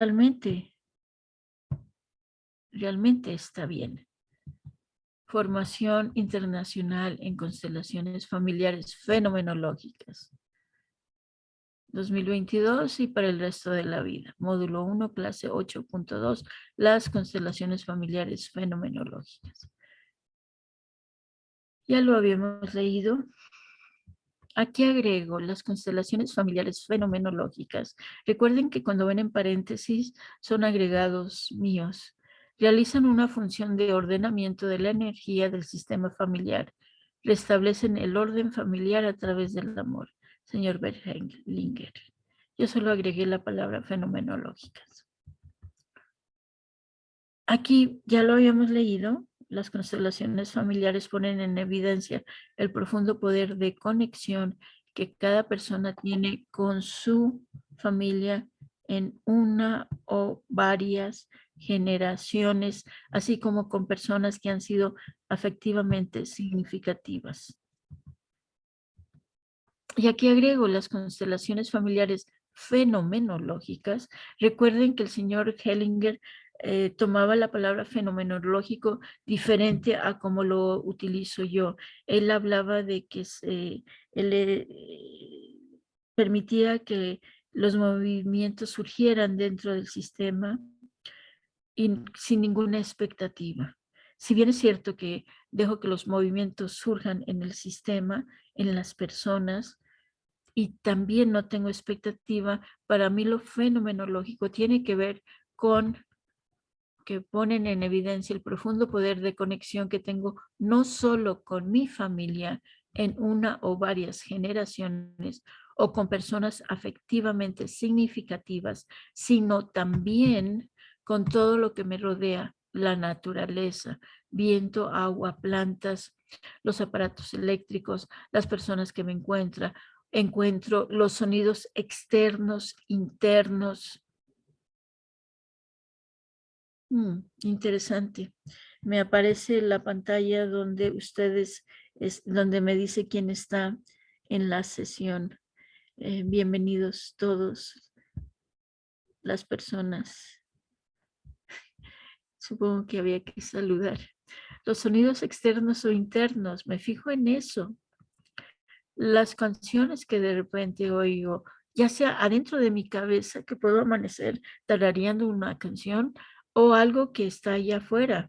realmente está bien. Formación internacional en constelaciones familiares fenomenológicas. 2022 y para el resto de la vida. Módulo 1, clase 8.2, las constelaciones familiares fenomenológicas. Ya lo habíamos leído. Aquí agrego las constelaciones familiares fenomenológicas. Recuerden que cuando ven en paréntesis son agregados míos. Realizan una función de ordenamiento de la energía del sistema familiar. Restablecen el orden familiar a través del amor. Señor Berlinger. Yo solo agregué la palabra fenomenológicas. Aquí ya lo habíamos leído. Las constelaciones familiares ponen en evidencia el profundo poder de conexión que cada persona tiene con su familia en una o varias generaciones, así como con personas que han sido afectivamente significativas. Y aquí agrego las constelaciones familiares fenomenológicas. Recuerden que el señor Hellinger tomaba la palabra fenomenológico diferente a como lo utilizo yo. Él hablaba de que él permitía que los movimientos surgieran dentro del sistema y sin ninguna expectativa. Si bien es cierto que dejo que los movimientos surjan en el sistema, en las personas, y también no tengo expectativa, para mí lo fenomenológico tiene que ver con que ponen en evidencia el profundo poder de conexión que tengo no solo con mi familia en una o varias generaciones o con personas afectivamente significativas, sino también con todo lo que me rodea, la naturaleza, viento, agua, plantas, los aparatos eléctricos, las personas que me encuentro los sonidos externos, internos. Interesante. Me aparece la pantalla donde donde me dice quién está en la sesión. Bienvenidos todos las personas. Supongo que había que saludar. Los sonidos externos o internos, me fijo en eso. Las canciones que de repente oigo, ya sea adentro de mi cabeza, que puedo amanecer tarareando una canción, o algo que está allá afuera.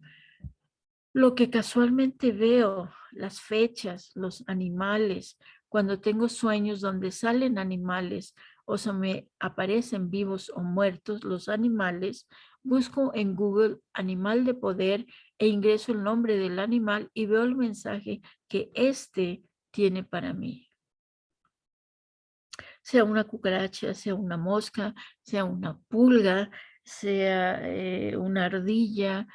Lo que casualmente veo, las fechas, los animales, cuando tengo sueños donde salen animales o se me aparecen vivos o muertos los animales, busco en Google animal de poder e ingreso el nombre del animal y veo el mensaje que éste tiene para mí. Sea una cucaracha, sea una mosca, sea una pulga, sea una ardilla,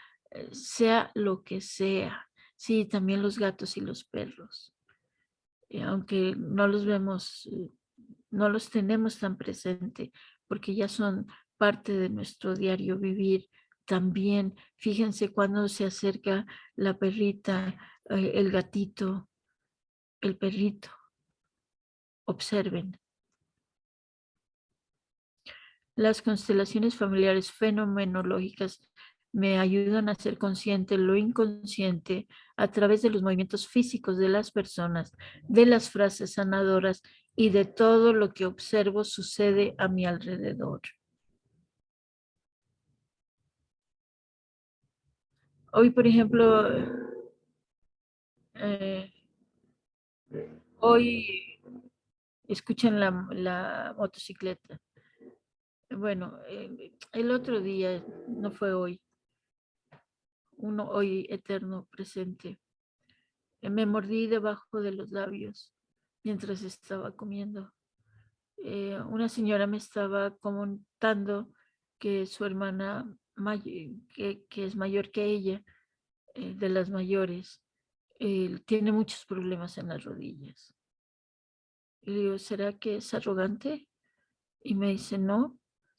sea lo que sea. Sí, también los gatos y los perros. Aunque no los vemos, no los tenemos tan presente porque ya son parte de nuestro diario vivir. También, fíjense cuando se acerca la perrita, el gatito, el perrito. Observen. Las constelaciones familiares fenomenológicas me ayudan a ser consciente lo inconsciente a través de los movimientos físicos de las personas, de las frases sanadoras y de todo lo que observo sucede a mi alrededor. Hoy, por ejemplo, eh, hoy escuchan la motocicleta. Bueno, el otro día, no fue hoy, uno hoy eterno presente. Me mordí debajo de los labios mientras estaba comiendo. Una señora me estaba comentando que su hermana, que es mayor que ella, de las mayores, tiene muchos problemas en las rodillas. Y le digo, ¿será que es arrogante? Y me dice, no.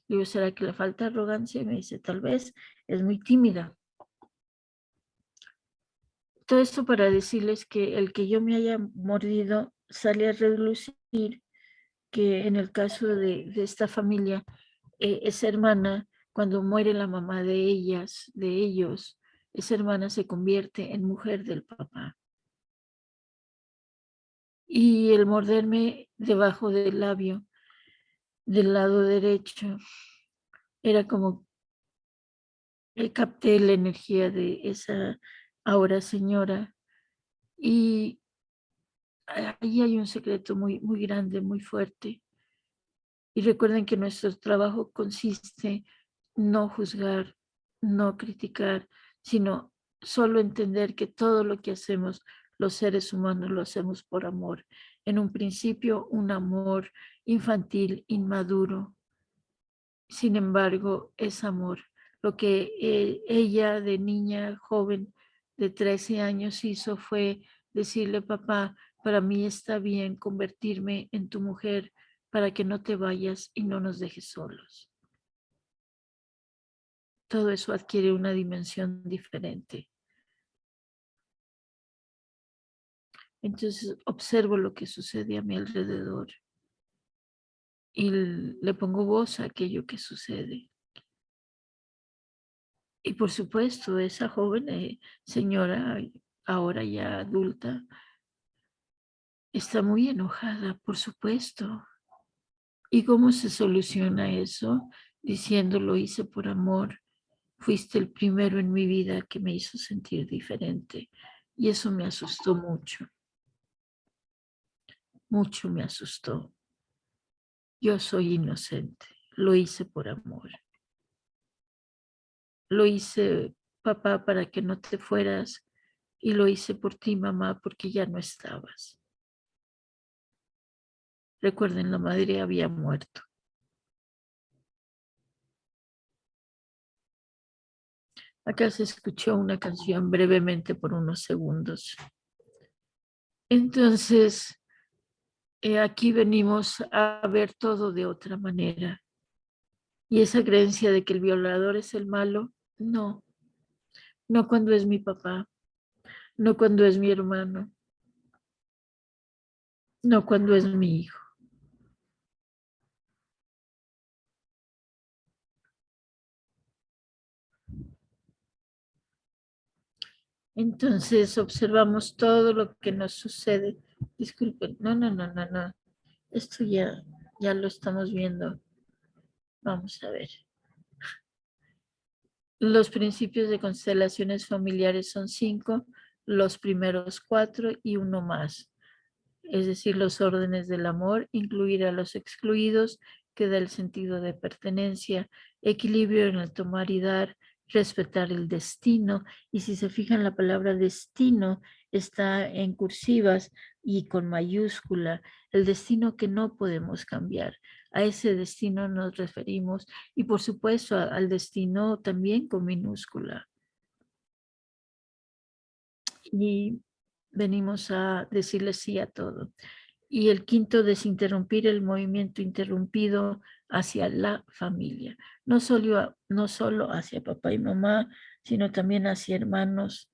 Le digo, ¿será que le falta arrogancia? Y me dice, tal vez, es muy tímida. Todo esto para decirles que el que yo me haya mordido sale a relucir que en el caso de esta familia, esa hermana Cuando muere la mamá de ellos, esa hermana se convierte en mujer del papá. Y el morderme debajo del labio, del lado derecho, era como capté la energía de esa ahora señora. Y ahí hay un secreto muy, muy grande, muy fuerte. Y recuerden que nuestro trabajo consiste no juzgar, no criticar, sino solo entender que todo lo que hacemos los seres humanos lo hacemos por amor. En un principio, un amor infantil, inmaduro. Sin embargo, es amor. Lo que ella de niña, joven de 13 años hizo fue decirle, papá, para mí está bien convertirme en tu mujer para que no te vayas y no nos dejes solos. Todo eso adquiere una dimensión diferente. Entonces observo lo que sucede a mi alrededor y le pongo voz a aquello que sucede. Y por supuesto, esa joven señora, ahora ya adulta, está muy enojada, por supuesto. ¿Y cómo se soluciona eso? Diciendo, lo hice por amor. Fuiste el primero en mi vida que me hizo sentir diferente. Y eso me asustó mucho. Mucho me asustó. Yo soy inocente. Lo hice por amor. Lo hice, papá, para que no te fueras. Y lo hice por ti, mamá, porque ya no estabas. Recuerden, la madre había muerto. Acá se escuchó una canción brevemente por unos segundos. Entonces, aquí venimos a ver todo de otra manera. Y esa creencia de que el violador es el malo, no, no cuando es mi papá, no cuando es mi hermano, no cuando es mi hijo. Entonces observamos todo lo que nos sucede. Disculpen, no. Esto ya lo estamos viendo. Vamos a ver. Los principios de constelaciones familiares son 5, los primeros 4 y uno más. Es decir, los órdenes del amor, incluir a los excluidos, que da el sentido de pertenencia, equilibrio en el tomar y dar, respetar el destino. Y si se fijan, la palabra destino está en cursivas y con mayúscula, el destino que no podemos cambiar. A ese destino nos referimos y por supuesto al destino también con minúscula. Y venimos a decirle sí a todo. Y el quinto, desinterrumpir el movimiento interrumpido hacia la familia. No solo hacia papá y mamá, sino también hacia hermanos,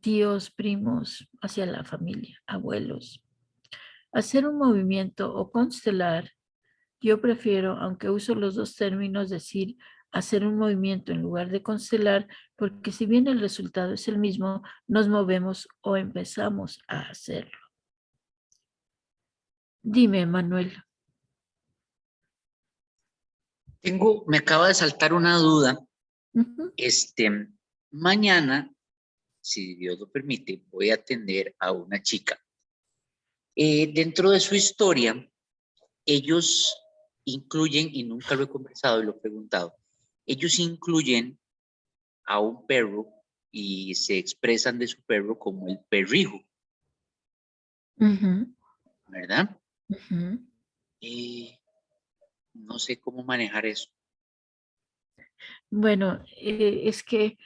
tíos, primos, hacia la familia, abuelos. Hacer un movimiento o constelar, yo prefiero, aunque uso los dos términos, decir hacer un movimiento en lugar de constelar, porque si bien el resultado es el mismo, nos movemos o empezamos a hacerlo. Dime, Manuel. Me acaba de saltar una duda. Ujú. Mañana, si Dios lo permite, voy a atender a una chica. Dentro de su historia, ellos incluyen, y nunca lo he conversado y lo he preguntado, ellos incluyen a un perro y se expresan de su perro como el perrijo, Ujú, ¿verdad? ujú. No sé cómo manejar eso. Bueno, es que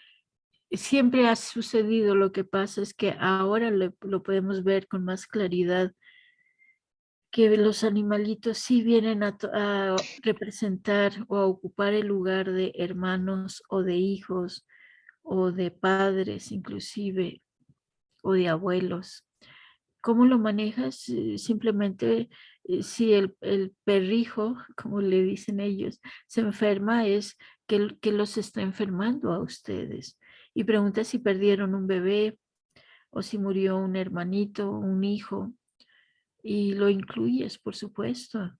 siempre ha sucedido. Lo que pasa es que ahora lo podemos ver con más claridad, que los animalitos sí vienen a representar o a ocupar el lugar de hermanos o de hijos o de padres inclusive o de abuelos. ¿Cómo lo manejas? Simplemente Si el perrijo, como le dicen ellos, se enferma, es que los está enfermando a ustedes. Y pregunta si perdieron un bebé o si murió un hermanito, un hijo, y lo incluyes, por supuesto.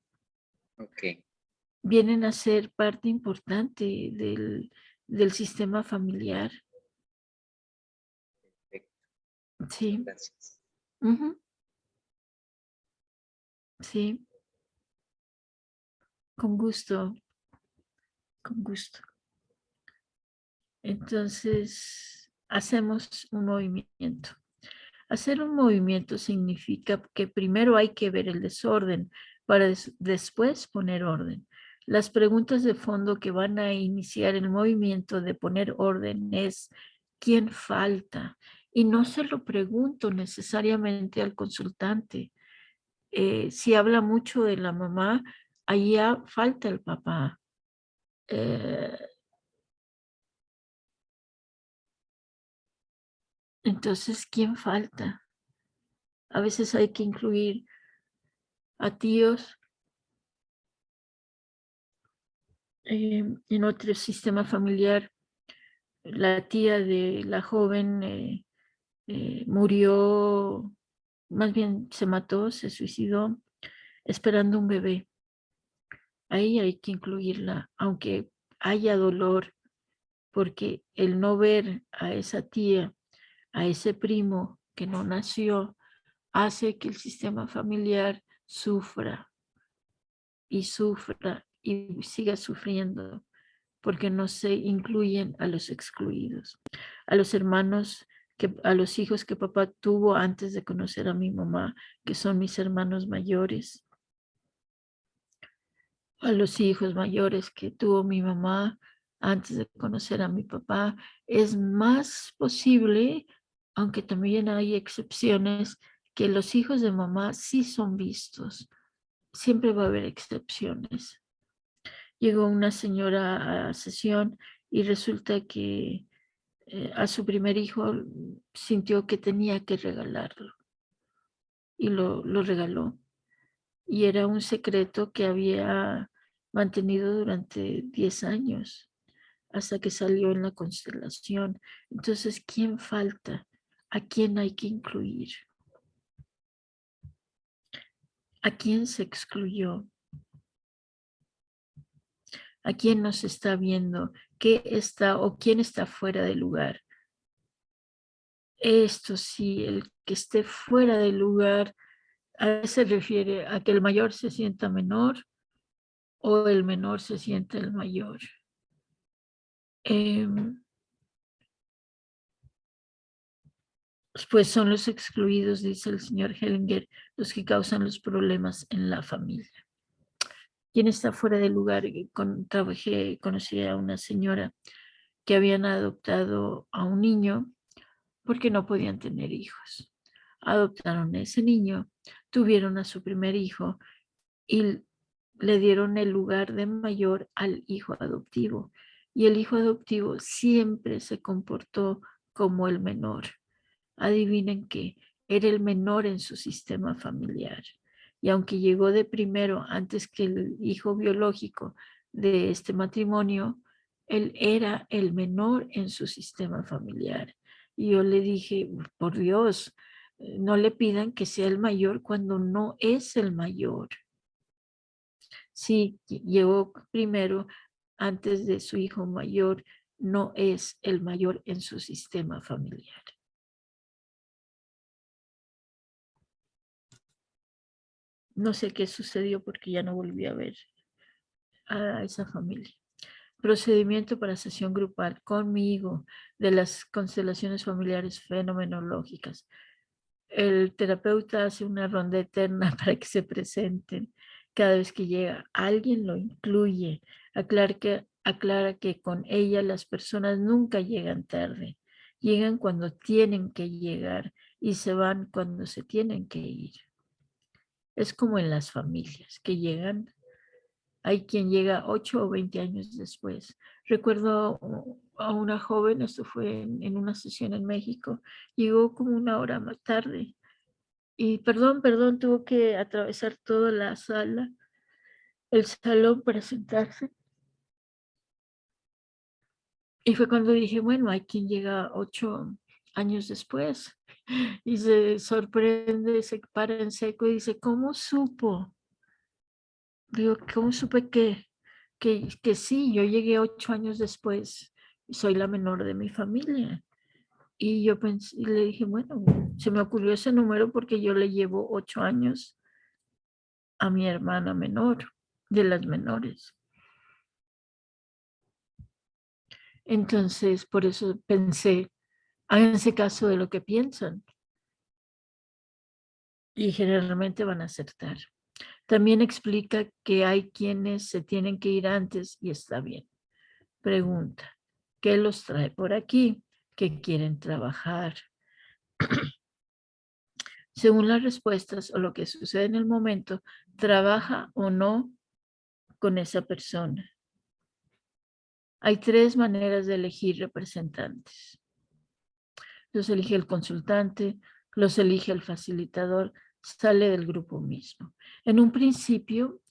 Ok, Vienen a ser parte importante del sistema familiar. perfecto. Muchas Sí, gracias. ujú, sí, con gusto, con gusto. Entonces, hacemos un movimiento. Hacer un movimiento significa que primero hay que ver el desorden para después poner orden. Las preguntas de fondo que van a iniciar el movimiento de poner orden es ¿quién falta? Y no se lo pregunto necesariamente al consultante. Si habla mucho de la mamá, allá falta el papá. Eh, entonces, ¿quién falta? A veces hay que incluir a tíos, en otro sistema familiar. La tía de la joven murió, más bien se mató, se suicidó, esperando un bebé. Ahí hay que incluirla, aunque haya dolor, porque el no ver a esa tía, a ese primo que no nació, hace que el sistema familiar sufra y siga sufriendo, porque no se incluyen a los excluidos, a los hermanos, a los hijos que papá tuvo antes de conocer a mi mamá, que son mis hermanos mayores, a los hijos mayores que tuvo mi mamá antes de conocer a mi papá. Es más posible, aunque también hay excepciones, que los hijos de mamá sí son vistos. Siempre va a haber excepciones. Llegó una señora a sesión y resulta que a su primer hijo sintió que tenía que regalarlo y lo regaló. Y era un secreto que había mantenido durante 10 años hasta que salió en la constelación. Entonces, ¿quién falta? ¿A quién hay que incluir? ¿A quién se excluyó? ¿A quién nos está viendo? ¿Qué está o quién está fuera de lugar? Esto sí, el que esté fuera de lugar, a qué se refiere, a que el mayor se sienta menor o el menor se sienta el mayor. Pues son los excluidos, dice el señor Hellinger, los que causan los problemas en la familia. ¿Quién está fuera de lugar? Conocí a una señora que habían adoptado a un niño porque no podían tener hijos. Adoptaron a ese niño, tuvieron a su primer hijo y le dieron el lugar de mayor al hijo adoptivo. Y el hijo adoptivo siempre se comportó como el menor. Adivinen qué, era el menor en su sistema familiar. Y aunque llegó de primero antes que el hijo biológico de este matrimonio, él era el menor en su sistema familiar. Y yo le dije, por Dios, no le pidan que sea el mayor cuando no es el mayor. Sí, llegó primero antes de su hijo mayor, no es el mayor en su sistema familiar. No sé qué sucedió porque ya no volví a ver a esa familia. Procedimiento para sesión grupal conmigo de las constelaciones familiares fenomenológicas. El terapeuta hace una ronda eterna para que se presenten. Cada vez que llega, alguien lo incluye. Aclara que con ella las personas nunca llegan tarde. Llegan cuando tienen que llegar y se van cuando se tienen que ir. Es como en las familias que llegan. Hay quien llega 8 o 20 años después. Recuerdo a una joven, esto fue en una sesión en México, llegó como una hora más tarde Y perdón, tuvo que atravesar toda la sala, el salón para sentarse. Y fue cuando dije, bueno, hay quien llega 8 años después y se sorprende, se para en seco y dice, ¿cómo supo? Digo, ¿cómo supe que sí? Yo llegué 8 años después y soy la menor de mi familia. Y yo pensé, y le dije, bueno, se me ocurrió ese número porque yo le llevo 8 años a mi hermana menor, de las menores. Entonces, por eso pensé, háganse caso de lo que piensan y generalmente van a acertar. También explica que hay quienes se tienen que ir antes y está bien. Pregunta, ¿qué los trae por aquí? ¿Qué quieren trabajar? Según las respuestas o lo que sucede en el momento, trabaja o no con esa persona. Hay 3 maneras de elegir representantes. Los elige el consultante, los elige el facilitador, sale del grupo mismo. En un principio,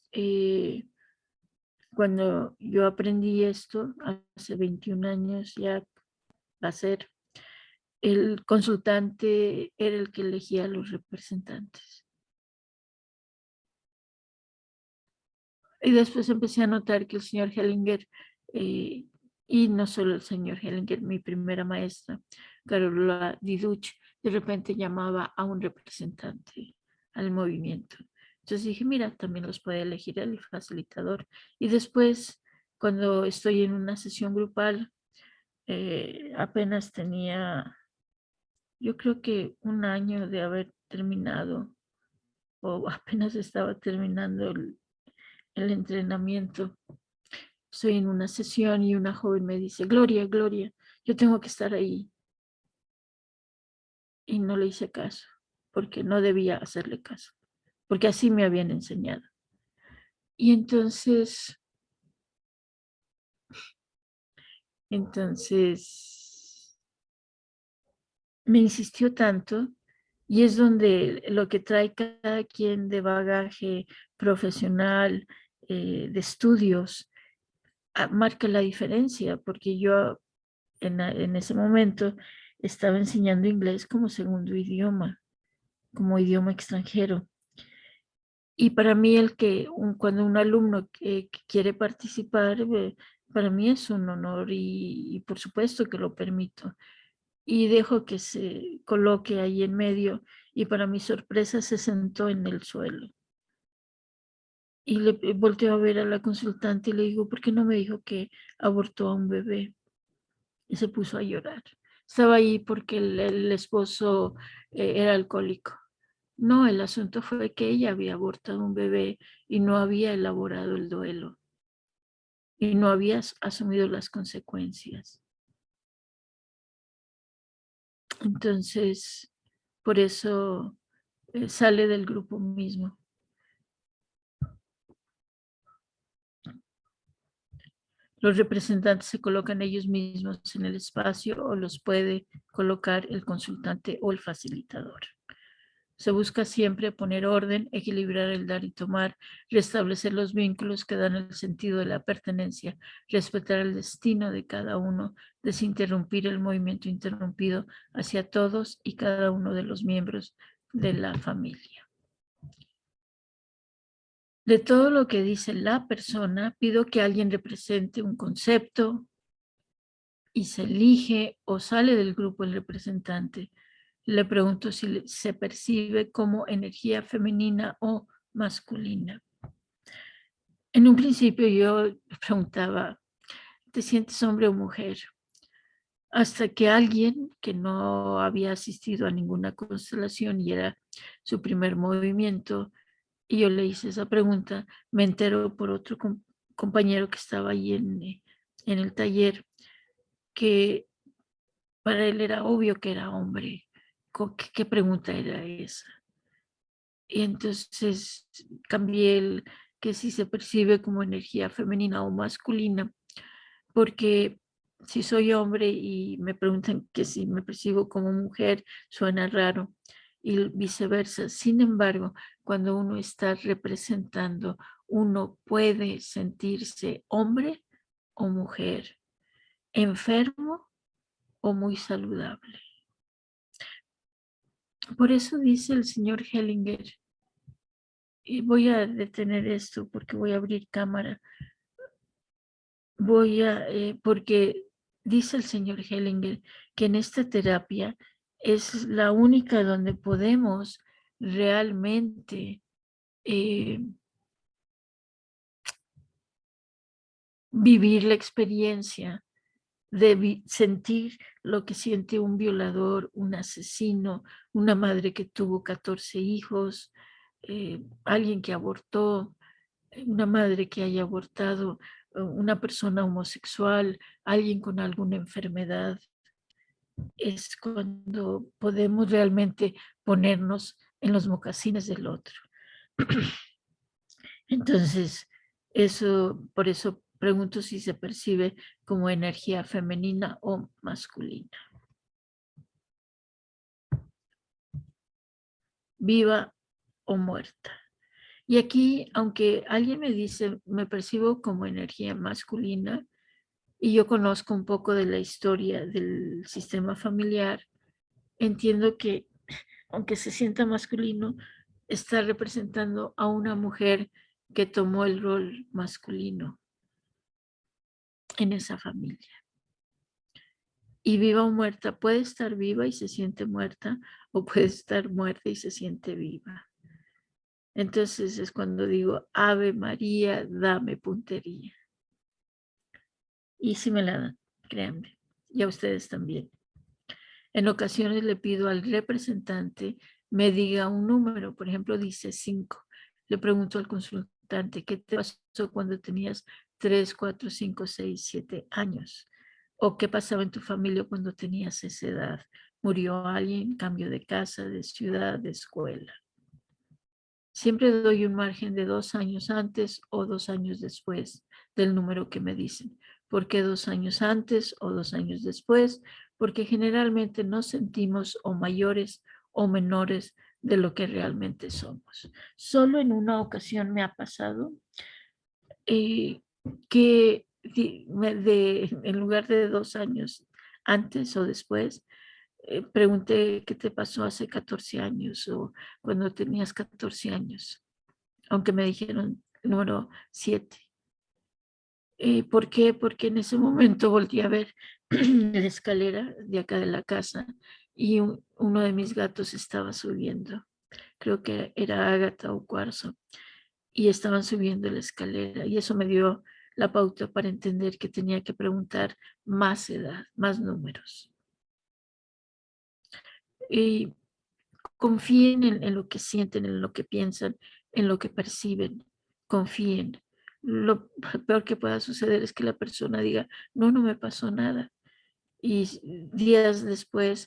cuando yo aprendí esto, hace 21 años ya va a ser, el consultante era el que elegía a los representantes. Y después empecé a notar que el señor Hellinger, y no solo el señor Hellinger, mi primera maestra, Carola Diduch, de repente llamaba a un representante al movimiento. Entonces dije, mira, también los puede elegir el facilitador. Y después, cuando estoy en una sesión grupal, apenas tenía, yo creo que 1 año de haber terminado, o apenas estaba terminando el entrenamiento. Estoy en una sesión y una joven me dice, Gloria, yo tengo que estar ahí. Y no le hice caso, porque no debía hacerle caso, porque así me habían enseñado. Y entonces me insistió tanto y es donde lo que trae cada quien de bagaje profesional, de estudios, marca la diferencia, porque yo en ese momento estaba enseñando inglés como segundo idioma, como idioma extranjero. Y para mí cuando un alumno que quiere participar, para mí es un honor y por supuesto que lo permito. Y dejo que se coloque ahí en medio y para mi sorpresa se sentó en el suelo. Y le volteo a ver a la consultante y le digo, ¿por qué no me dijo que abortó a un bebé? Y se puso a llorar. Estaba ahí porque el esposo era alcohólico. No, el asunto fue que ella había abortado un bebé y no había elaborado el duelo y no había asumido las consecuencias. Entonces, por eso sale del grupo mismo. Los representantes se colocan ellos mismos en el espacio o los puede colocar el consultante o el facilitador. Se busca siempre poner orden, equilibrar el dar y tomar, restablecer los vínculos que dan el sentido de la pertenencia, respetar el destino de cada uno, desinterrumpir el movimiento interrumpido hacia todos y cada uno de los miembros de la familia. De todo lo que dice la persona, pido que alguien represente un concepto y se elige o sale del grupo el representante. Le pregunto si se percibe como energía femenina o masculina. En un principio yo preguntaba, ¿te sientes hombre o mujer? Hasta que alguien que no había asistido a ninguna constelación y era su primer movimiento, y yo le hice esa pregunta, me enteró por otro compañero que estaba ahí en el taller, que para él era obvio que era hombre. ¿Qué pregunta era esa? Y entonces cambié el que si se percibe como energía femenina o masculina, porque si soy hombre y me preguntan que si me percibo como mujer, suena raro. y viceversa. Sin embargo, cuando uno está representando, uno puede sentirse hombre o mujer, enfermo o muy saludable. Por eso dice el señor Hellinger, y voy a detener esto porque voy a abrir cámara, porque dice el señor Hellinger que en esta terapia es la única donde podemos realmente vivir la experiencia de sentir lo que siente un violador, un asesino, una madre que tuvo 14 hijos, alguien que abortó, una madre que haya abortado, una persona homosexual, alguien con alguna enfermedad. Es cuando podemos realmente ponernos en los mocasines del otro. Entonces, por eso pregunto si se percibe como energía femenina o masculina. Viva o muerta. Y aquí, aunque alguien me dice, me percibo como energía masculina, y yo conozco un poco de la historia del sistema familiar, entiendo que, aunque se sienta masculino, está representando a una mujer que tomó el rol masculino en esa familia. Y viva o muerta, puede estar viva y se siente muerta, o puede estar muerta y se siente viva. Entonces es cuando digo, Ave María, dame puntería. Y si me la dan, créanme, y a ustedes también. En ocasiones le pido al representante me diga un número, por ejemplo, dice 5. Le pregunto al consultante, ¿qué te pasó cuando tenías 3, 4, 5, 6, 7 años? ¿O qué pasaba en tu familia cuando tenías esa edad? ¿Murió alguien? ¿Cambio de casa, de ciudad, de escuela? Siempre doy un margen de 2 años antes o 2 años después del número que me dicen. ¿Por qué 2 años antes o 2 años después? Porque generalmente nos sentimos o mayores o menores de lo que realmente somos. Solo en una ocasión me ha pasado que en lugar de 2 años antes o después, pregunté qué te pasó hace 14 años o cuando tenías 14 años, aunque me dijeron número 7. ¿Por qué? Porque en ese momento volteé a ver la escalera de acá de la casa y uno de mis gatos estaba subiendo. Creo que era Ágata o Cuarzo. Y estaban subiendo la escalera. Y eso me dio la pauta para entender que tenía que preguntar más edad, más números. Y confíen en lo que sienten, en lo que piensan, en lo que perciben. Confíen. Lo peor que pueda suceder es que la persona diga, no, no me pasó nada. Y días después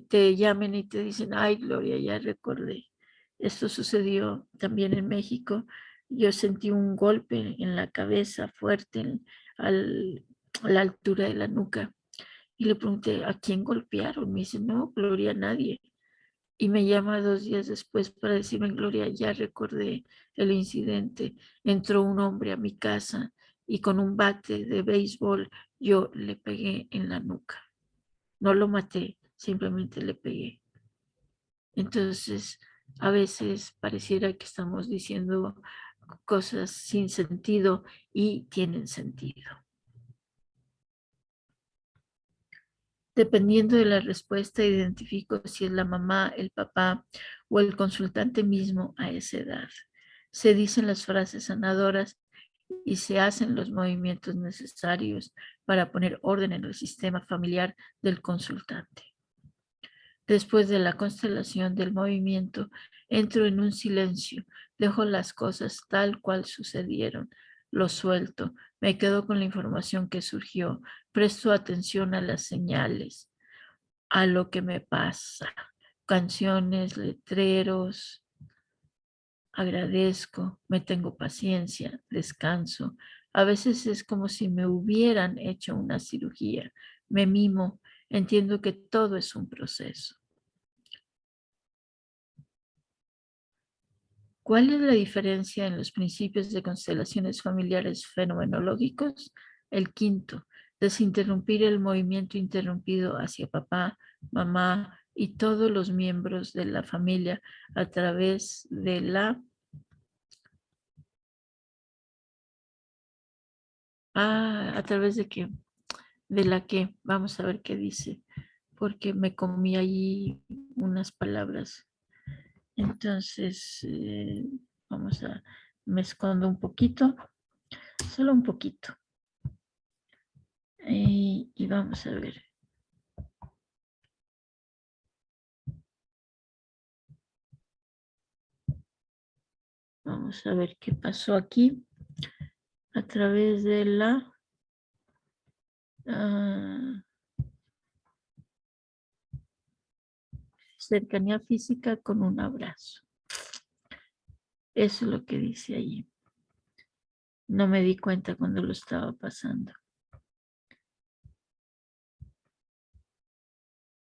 te llamen y te dicen, ay, Gloria, ya recordé. Esto sucedió también en México. Yo sentí un golpe en la cabeza fuerte al, a la altura de la nuca. Y le pregunté, ¿a quién golpearon? Me dice, no, Gloria, nadie. Y me llama 2 días después para decirme, Gloria, ya recordé el incidente. Entró un hombre a mi casa y con un bate de béisbol yo le pegué en la nuca. No lo maté, simplemente le pegué. Entonces, a veces pareciera que estamos diciendo cosas sin sentido y tienen sentido. Dependiendo de la respuesta, identifico si es la mamá, el papá o el consultante mismo a esa edad. Se dicen las frases sanadoras y se hacen los movimientos necesarios para poner orden en el sistema familiar del consultante. Después de la constelación del movimiento, entro en un silencio, dejo las cosas tal cual sucedieron, lo suelto, me quedo con la información que surgió, presto atención a las señales, a lo que me pasa, canciones, letreros, agradezco, me tengo paciencia, descanso. A veces es como si me hubieran hecho una cirugía, me mimo, entiendo que todo es un proceso. ¿Cuál es la diferencia en los principios de constelaciones familiares fenomenológicos? El quinto, desinterrumpir el movimiento interrumpido hacia papá, mamá y todos los miembros de la familia a través de la... ¿A través de qué? De la que, vamos a ver qué dice, porque me comí allí unas palabras. Entonces, vamos a, me escondo un poquito, solo un poquito. Y vamos a ver. Vamos a ver qué pasó aquí a través de la cercanía física con un abrazo. Eso es lo que dice allí. No me di cuenta cuando lo estaba pasando.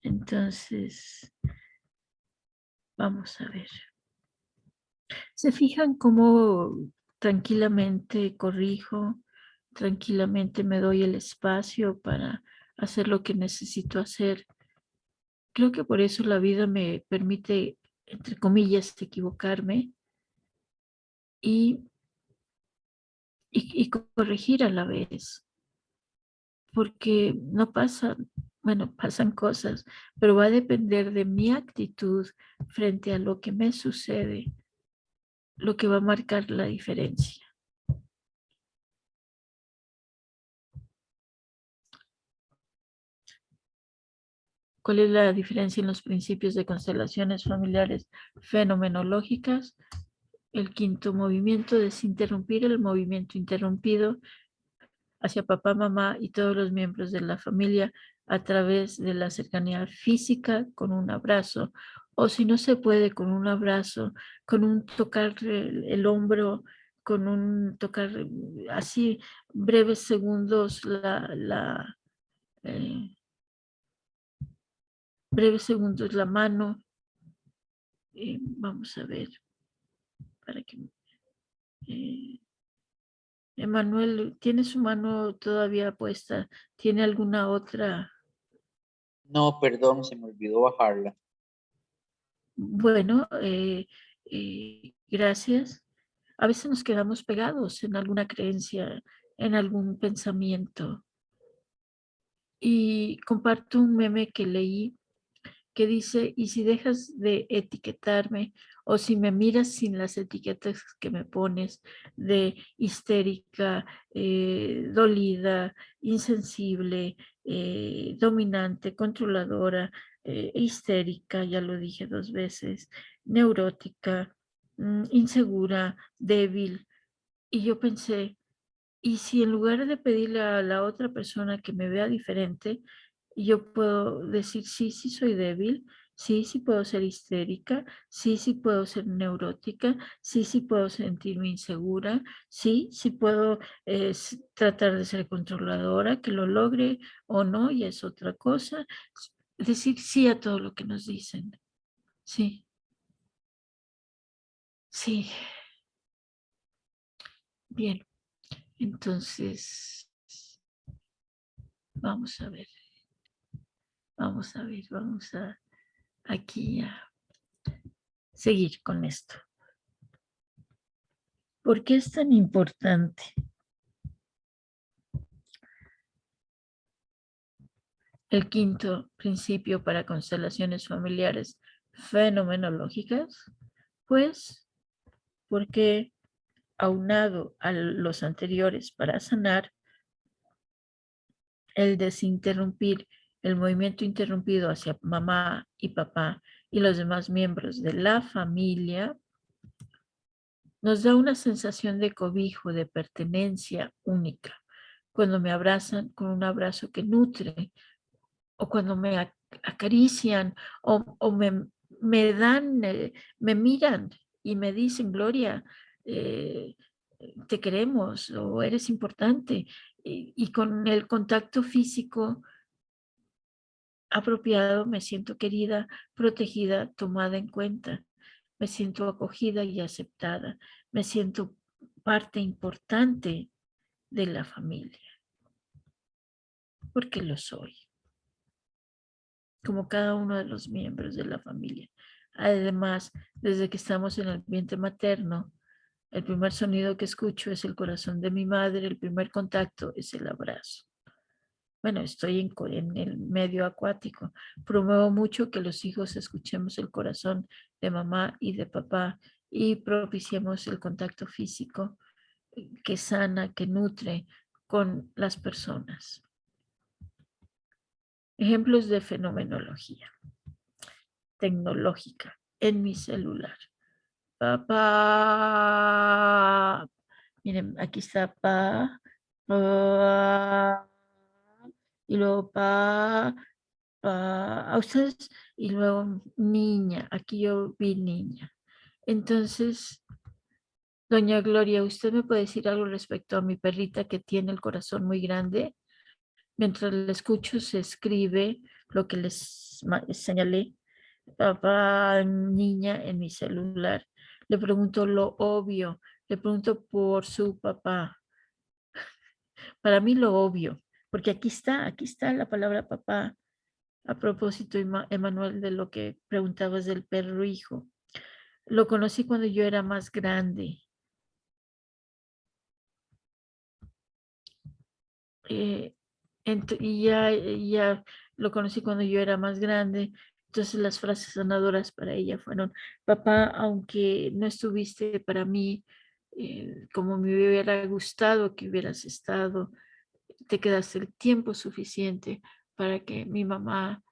Entonces, vamos a ver. ¿Se fijan cómo tranquilamente corrijo, tranquilamente me doy el espacio para hacer lo que necesito hacer? Creo que por eso la vida me permite, entre comillas, equivocarme y, y corregir a la vez, porque no pasan, bueno, pasan cosas, pero va a depender de mi actitud frente a lo que me sucede, lo que va a marcar la diferencia. ¿Cuál es la diferencia en los principios de constelaciones familiares fenomenológicas? El quinto movimiento, desinterrumpir el movimiento interrumpido hacia papá, mamá y todos los miembros de la familia a través de la cercanía física con un abrazo, o si no se puede con un abrazo, con un tocar el hombro, con un tocar así breves segundos eh, breves segundos la mano. Vamos a ver para que Emanuel tiene su mano todavía puesta. ¿Tiene alguna otra? No, perdón, se me olvidó bajarla. Bueno, gracias. A veces nos quedamos pegados en alguna creencia, en algún pensamiento. Y comparto un meme que leí que dice, y si dejas de etiquetarme o si me miras sin las etiquetas que me pones de histérica, dolida, insensible, dominante, controladora, histérica, ya lo dije 2 veces, neurótica, insegura, débil. Y yo pensé, y si en lugar de pedirle a la otra persona que me vea diferente, yo puedo decir, sí, sí soy débil, sí, sí puedo ser histérica, sí, sí puedo ser neurótica, sí, sí puedo sentirme insegura, sí, sí puedo tratar de ser controladora, que lo logre o no, y es otra cosa. Decir sí a todo lo que nos dicen. Sí, sí. Bien, entonces, vamos a ver. Vamos a aquí a seguir con esto. ¿Por qué es tan importante? El quinto principio para constelaciones familiares fenomenológicas, pues porque aunado a los anteriores para sanar, el desinterrumpir el movimiento interrumpido hacia mamá y papá y los demás miembros de la familia nos da una sensación de cobijo, de pertenencia única. Cuando me abrazan con un abrazo que nutre, o cuando me acarician, o me dan, me miran y me dicen, Gloria, eh, te queremos o eres importante. Y con el contacto físico apropiado me siento querida, protegida, tomada en cuenta. me siento acogida y aceptada, me siento parte importante de la familia, porque lo soy, como cada uno de los miembros de la familia. Además, desde que estamos en el vientre materno, el primer sonido que escucho es el corazón de mi madre, el primer contacto es el abrazo. Bueno, estoy en el medio acuático. Promuevo mucho que los hijos escuchemos el corazón de mamá y de papá y propiciemos el contacto físico que sana, que nutre con las personas. Ejemplos de fenomenología tecnológica en mi celular. Papá. Miren, aquí está pa, pa, y luego pa, a ustedes, y luego niña, aquí yo vi niña. Entonces, doña Gloria, ¿usted me puede decir algo respecto a mi perrita que tiene el corazón muy grande? Mientras la escucho, se escribe lo que les señalé, papá, niña, en mi celular. Le pregunto lo obvio, le pregunto por su papá. Para mí lo obvio, porque aquí está la palabra papá. A propósito, Emanuel, de lo que preguntabas del perro hijo. Lo conocí cuando yo era más grande. eh, y ya lo conocí cuando yo era más grande. Entonces las frases sanadoras para ella fueron, papá, aunque no estuviste para mí como me hubiera gustado que hubieras estado, te quedaste el tiempo suficiente para que mi mamá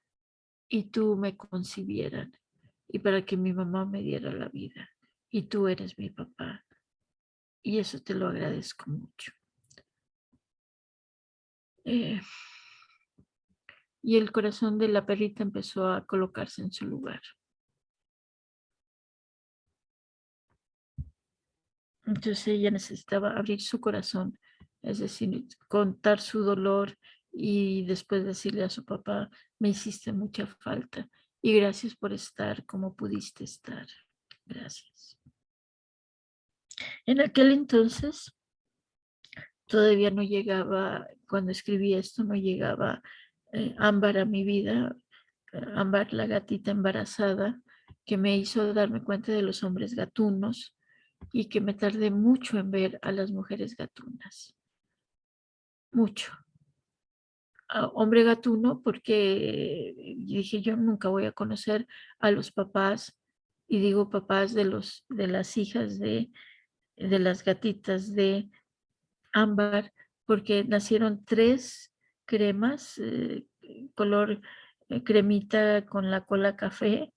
y tú me concibieran y para que mi mamá me diera la vida. Y tú eres mi papá. Y eso te lo agradezco mucho. Eh, y el corazón de la perrita empezó a colocarse en su lugar. Entonces ella necesitaba abrir su corazón, es decir, contar su dolor y después decirle a su papá, me hiciste mucha falta y gracias por estar como pudiste estar. Gracias. En aquel entonces todavía no llegaba, cuando escribí esto, no llegaba Ámbar a mi vida, Ámbar la gatita embarazada, que me hizo darme cuenta de los hombres gatunos y que me tardé mucho en ver a las mujeres gatunas, mucho. Hombre gatuno porque dije yo nunca voy a conocer a los papás, y digo papás de las hijas de las gatitas de Ámbar, porque nacieron 3 cremas, color cremita con la cola café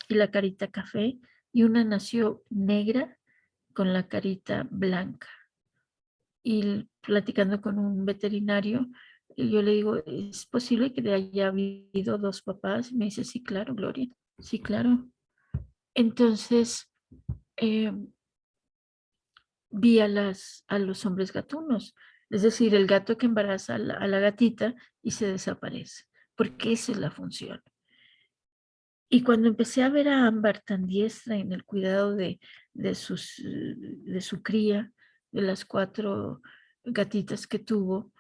y la carita café, y una nació negra con la carita blanca. Y platicando con un veterinario, yo le digo, ¿es posible que haya habido 2 papás? Y me dice, sí, claro, Gloria, sí, claro. Entonces, eh, vi a los hombres gatunos, es decir, el gato que embaraza a la gatita y se desaparece, porque esa es la función. Y cuando empecé a ver a Ámbar tan diestra en el cuidado de su cría, de las 4 gatitas que tuvo,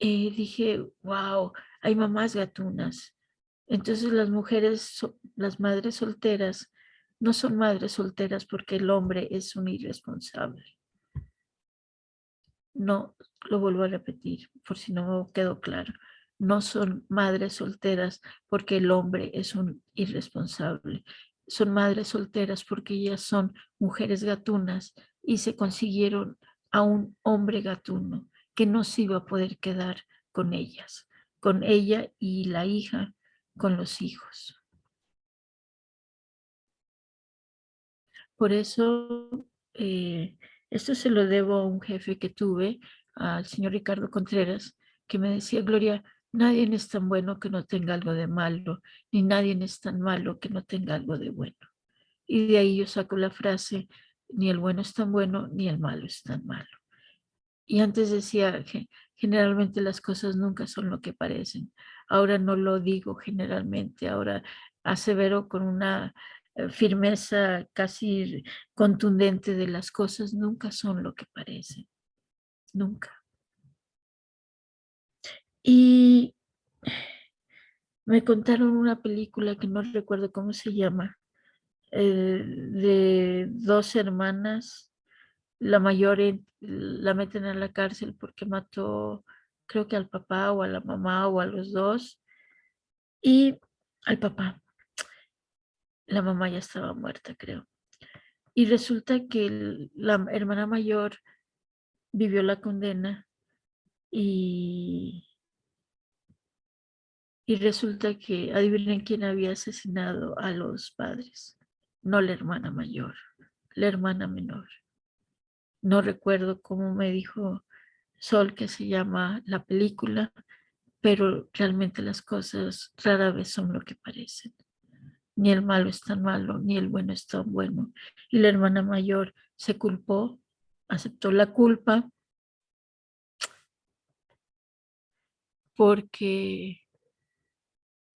dije, wow, hay mamás gatunas. Entonces las mujeres, las madres solteras, no son madres solteras porque el hombre es un irresponsable. No, lo vuelvo a repetir por si no quedó claro. No son madres solteras porque el hombre es un irresponsable. Son madres solteras porque ellas son mujeres gatunas y se consiguieron a un hombre gatuno que no se iba a poder quedar con ellas, con ella y la hija, con los hijos. Por eso, esto se lo debo a un jefe que tuve, al señor Ricardo Contreras, que me decía, Gloria, nadie es tan bueno que no tenga algo de malo, ni nadie es tan malo que no tenga algo de bueno. Y de ahí yo saco la frase, ni el bueno es tan bueno, ni el malo es tan malo. Y antes decía que generalmente las cosas nunca son lo que parecen. Ahora no lo digo generalmente, ahora asevero con una firmeza casi contundente de las cosas nunca son lo que parecen, nunca. Y me contaron una película que no recuerdo cómo se llama, de dos hermanas. La mayor la meten a la cárcel porque mató, creo que al papá o a la mamá o a los dos. Y al papá, la mamá ya estaba muerta, creo. Y resulta que la hermana mayor vivió la condena y, y resulta que adivinen quién había asesinado a los padres. No la hermana mayor, la hermana menor. No recuerdo cómo me dijo Sol que se llama la película, pero realmente las cosas rara vez son lo que parecen. Ni el malo es tan malo, ni el bueno es tan bueno. Y la hermana mayor se culpó, aceptó la culpa porque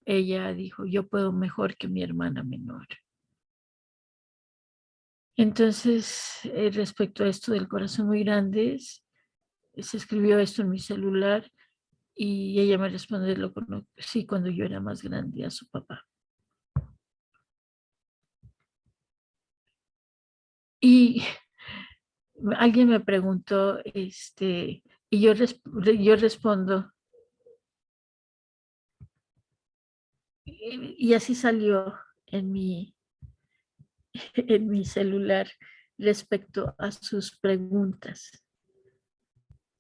ella dijo, yo puedo mejor que mi hermana menor. Entonces, respecto a esto del corazón muy grande, se escribió esto en mi celular y ella me respondió, sí, cuando yo era más grande a su papá. Y alguien me preguntó, y yo respondo, y así salió en mi, en mi celular respecto a sus preguntas,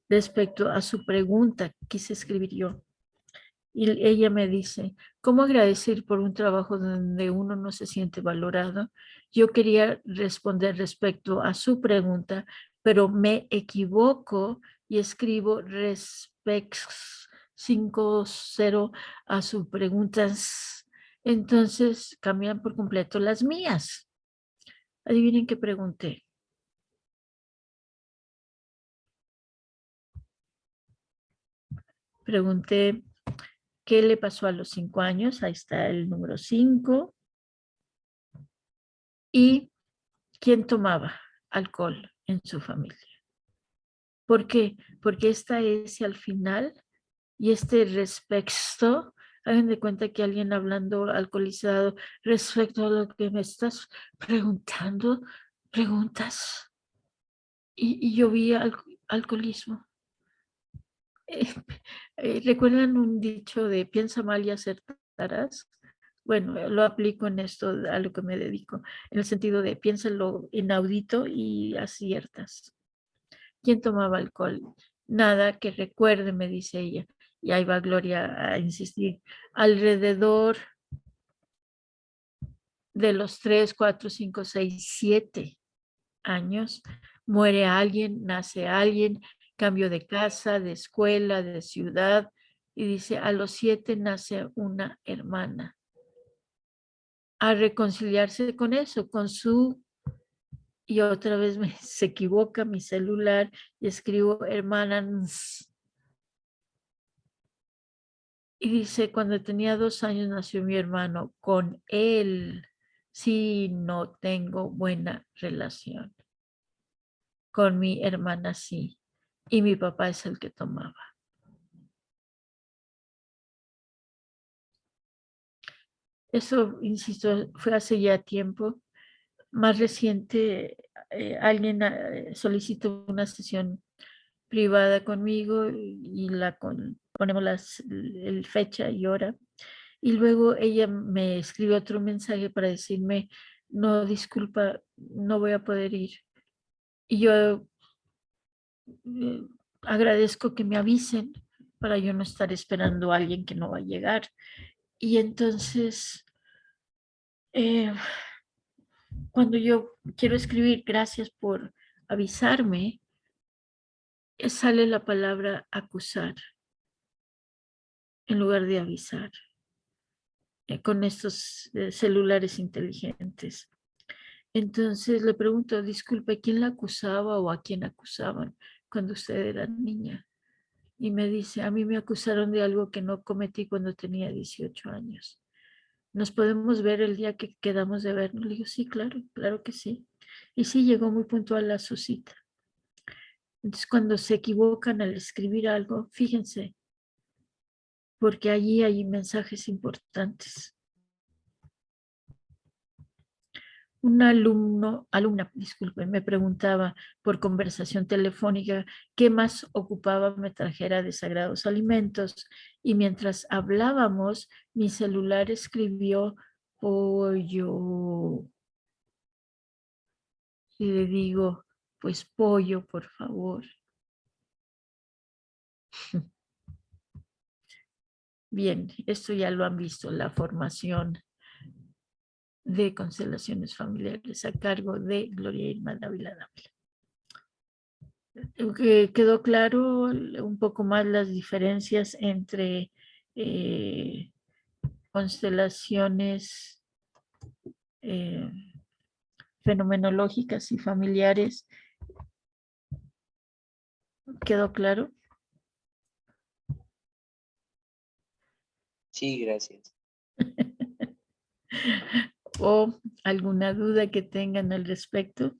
respecto a su pregunta, quise escribir yo. Y ella me dice, ¿cómo agradecer por un trabajo donde uno no se siente valorado? Yo quería responder respecto a su pregunta, pero me equivoco y escribo respecto 50 a sus preguntas. Entonces cambian por completo las mías. Adivinen qué pregunté. Pregunté, ¿qué le pasó a los 5 años? Ahí está el número 5. Y quién tomaba alcohol en su familia. ¿Por qué? Porque esta es al final y este respecto, hagan de cuenta que alguien hablando alcoholizado respecto a lo que me estás preguntando, preguntas y yo vi alcoholismo. Eh, ¿Recuerdan un dicho de piensa mal y acertarás? Bueno, lo aplico en esto a lo que me dedico, en el sentido de piensa en lo inaudito y aciertas. ¿Quién tomaba alcohol? Nada que recuerde, me dice ella. Y ahí va Gloria a insistir. Alrededor de los 3, 4, 5, 6, 7 años, muere alguien, nace alguien, cambio de casa, de escuela, de ciudad. Y dice, a los 7 nace una hermana. A reconciliarse con eso, con su... Y otra vez se equivoca mi celular y escribo hermanas. Y dice, cuando tenía 2 años nació mi hermano. Con él sí no tengo buena relación. Con mi hermana sí. Y mi papá es el que tomaba. Eso, insisto, fue hace ya tiempo. Más reciente, alguien solicitó una sesión privada conmigo y ponemos el fecha y hora. Y luego ella me escribe otro mensaje para decirme, no, disculpa, no voy a poder ir. Y yo eh, agradezco que me avisen para yo no estar esperando a alguien que no va a llegar. Y entonces, eh, cuando yo quiero escribir gracias por avisarme, sale la palabra acusar en lugar de avisar con estos celulares inteligentes. Entonces le pregunto, disculpe, ¿quién la acusaba o a quién acusaban cuando usted era niña? Y me dice, a mí me acusaron de algo que no cometí cuando tenía 18 años. ¿Nos podemos ver el día que quedamos de vernos? Le digo, sí, claro, claro que sí. Y sí, llegó muy puntual a su cita. Entonces, cuando se equivocan al escribir algo, fíjense, porque allí hay mensajes importantes. Un alumna, disculpe, me preguntaba por conversación telefónica qué más ocupaba me trajera de sagrados alimentos, y mientras hablábamos, mi celular escribió pollo. Y le digo, pues pollo, por favor. Bien, esto ya lo han visto, la formación de constelaciones familiares a cargo de Gloria Irma Dávila Dávila. Quedó claro un poco más las diferencias entre constelaciones eh, fenomenológicas y familiares. ¿Quedó claro? Sí, gracias. ¿O alguna duda que tengan al respecto?